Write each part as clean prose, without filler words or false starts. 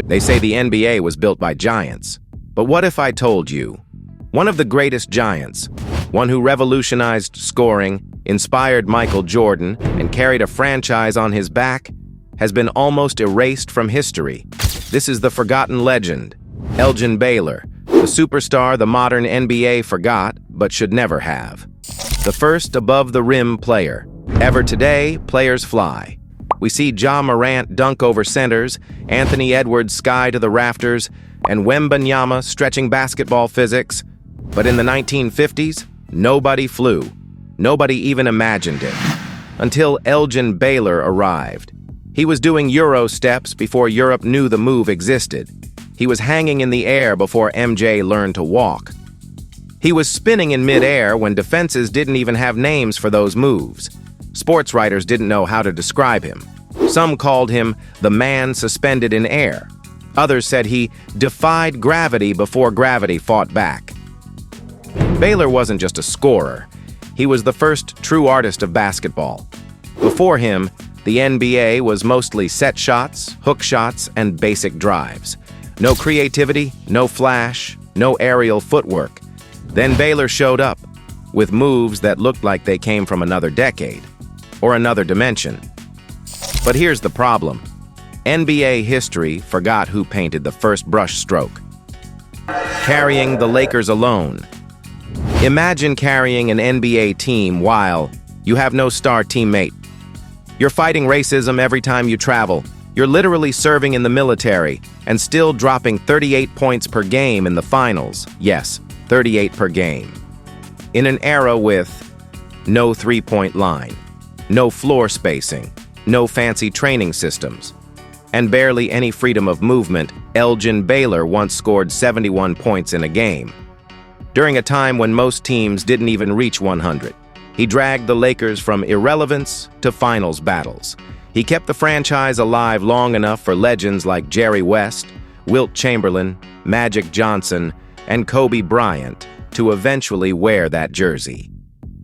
They say the NBA was built by giants. But what if I told you? One of the greatest giants, one who revolutionized scoring, inspired Michael Jordan, and carried a franchise on his back, has been almost erased from history. This is the forgotten legend, Elgin Baylor, the superstar the modern NBA forgot but should never have. The first above-the-rim player. Ever today, players fly. We see Ja Morant dunk over centers, Anthony Edwards sky to the rafters, and Wembanyama stretching basketball physics. But in the 1950s, nobody flew. Nobody even imagined it. Until Elgin Baylor arrived. He was doing Euro steps before Europe knew the move existed. He was hanging in the air before MJ learned to walk. He was spinning in mid-air when defenses didn't even have names for those moves. Sports writers didn't know how to describe him. Some called him the man suspended in air. Others said he defied gravity before gravity fought back. Baylor wasn't just a scorer. He was the first true artist of basketball. Before him, the NBA was mostly set shots, hook shots, and basic drives. No creativity, no flash, no aerial footwork. Then Baylor showed up, with moves that looked like they came from another decade, or another dimension. But here's the problem. NBA history forgot who painted the first brush stroke. Carrying the Lakers alone. Imagine carrying an NBA team while you have no star teammate. You're fighting racism every time you travel. You're literally serving in the military and still dropping 38 points per game in the finals. Yes, 38 per game. In an era with no three-point line, no floor spacing, no fancy training systems, and barely any freedom of movement, Elgin Baylor once scored 71 points in a game. During a time when most teams didn't even reach 100, he dragged the Lakers from irrelevance to finals battles. He kept the franchise alive long enough for legends like Jerry West, Wilt Chamberlain, Magic Johnson, and Kobe Bryant to eventually wear that jersey.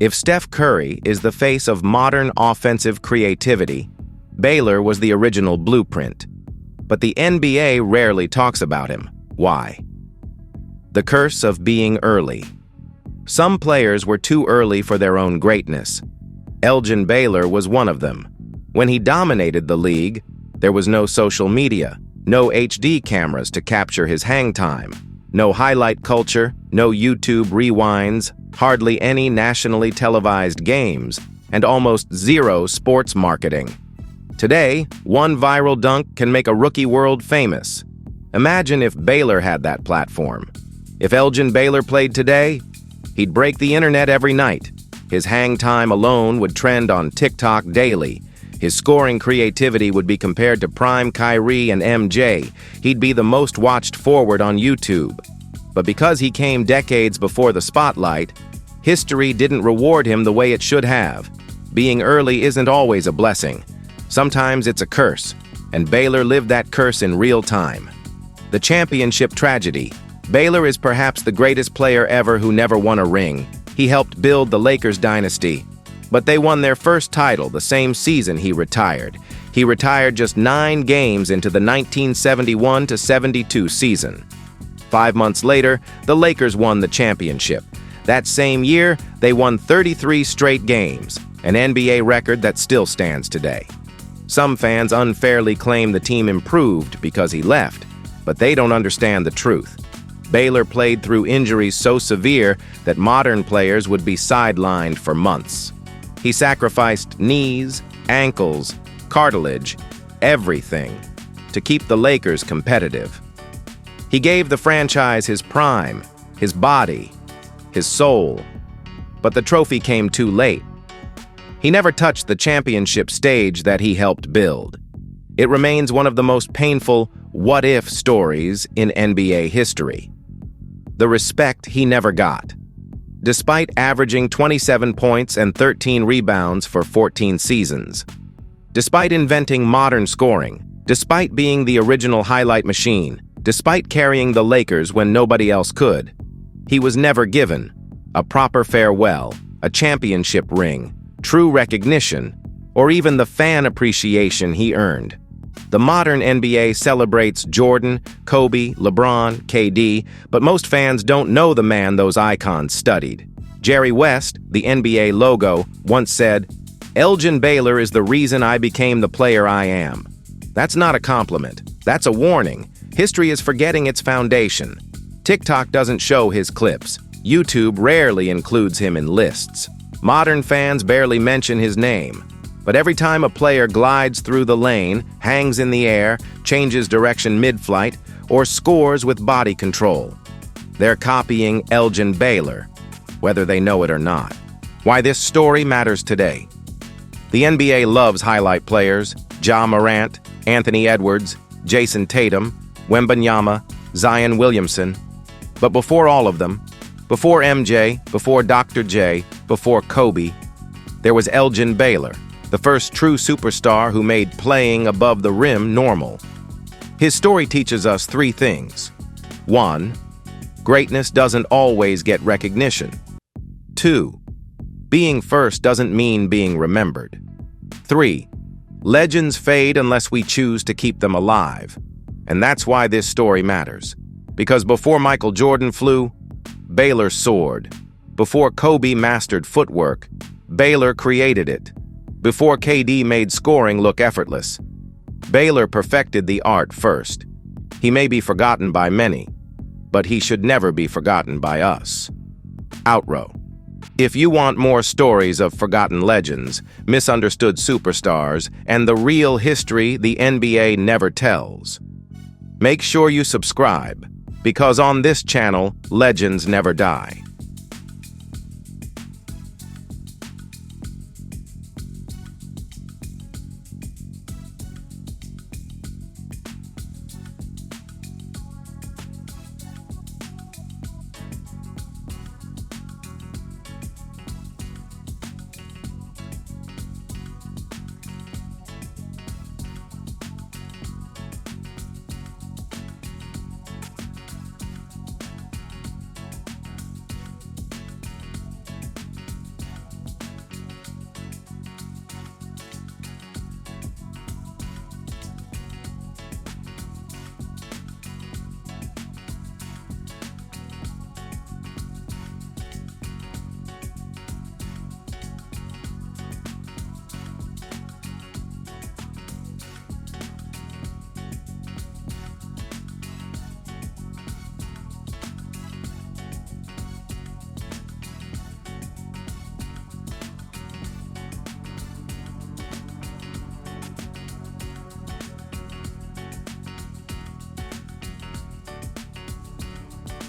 If Steph Curry is the face of modern offensive creativity, Baylor was the original blueprint. But the NBA rarely talks about him. Why? The curse of being early. Some players were too early for their own greatness. Elgin Baylor was one of them. When he dominated the league, there was no social media, no HD cameras to capture his hang time, no highlight culture, no YouTube rewinds, hardly any nationally televised games, and almost zero sports marketing. Today, one viral dunk can make a rookie world famous. Imagine if Baylor had that platform. If Elgin Baylor played today, he'd break the internet every night. His hang time alone would trend on TikTok daily. His scoring creativity would be compared to prime Kyrie and MJ. He'd be the most watched forward on YouTube. But because he came decades before the spotlight, history didn't reward him the way it should have. Being early isn't always a blessing. Sometimes it's a curse, and Baylor lived that curse in real time. The championship tragedy. Baylor is perhaps the greatest player ever who never won a ring. He helped build the Lakers dynasty. But they won their first title the same season he retired. He retired just 9 games into the 1971-72 season. 5 months later, the Lakers won the championship. That same year, they won 33 straight games, an NBA record that still stands today. Some fans unfairly claim the team improved because he left, but they don't understand the truth. Baylor played through injuries so severe that modern players would be sidelined for months. He sacrificed knees, ankles, cartilage, everything to keep the Lakers competitive. He gave the franchise his prime, his body, his soul, but the trophy came too late. He never touched the championship stage that he helped build. It remains one of the most painful what-if stories in NBA history. The respect he never got. Despite averaging 27 points and 13 rebounds for 14 seasons. Despite inventing modern scoring. Despite being the original highlight machine. Despite carrying the Lakers when nobody else could. He was never given a proper farewell, a championship ring, true recognition, or even the fan appreciation he earned. The modern NBA celebrates Jordan, Kobe, LeBron, KD, but most fans don't know the man those icons studied. Jerry West, the NBA logo, once said, "Elgin Baylor is the reason I became the player I am." That's not a compliment. That's a warning. History is forgetting its foundation. TikTok doesn't show his clips. YouTube rarely includes him in lists. Modern fans barely mention his name. But every time a player glides through the lane, hangs in the air, changes direction mid-flight, or scores with body control, they're copying Elgin Baylor, whether they know it or not. Why this story matters today. The NBA loves highlight players: Ja Morant, Anthony Edwards, Jason Tatum, Wembanyama, Zion Williamson. But before all of them, before MJ, before Dr. J, before Kobe, there was Elgin Baylor, the first true superstar who made playing above the rim normal. His story teaches us three things. 1. Greatness doesn't always get recognition. 2. Being first doesn't mean being remembered. 3. Legends fade unless we choose to keep them alive. And that's why this story matters. Because before Michael Jordan flew, Baylor soared. Before Kobe mastered footwork, Baylor created it. Before KD made scoring look effortless, Baylor perfected the art first. He may be forgotten by many, but he should never be forgotten by us. Outro. If you want more stories of forgotten legends, misunderstood superstars, and the real history the NBA never tells, make sure you subscribe, because on this channel, legends never die.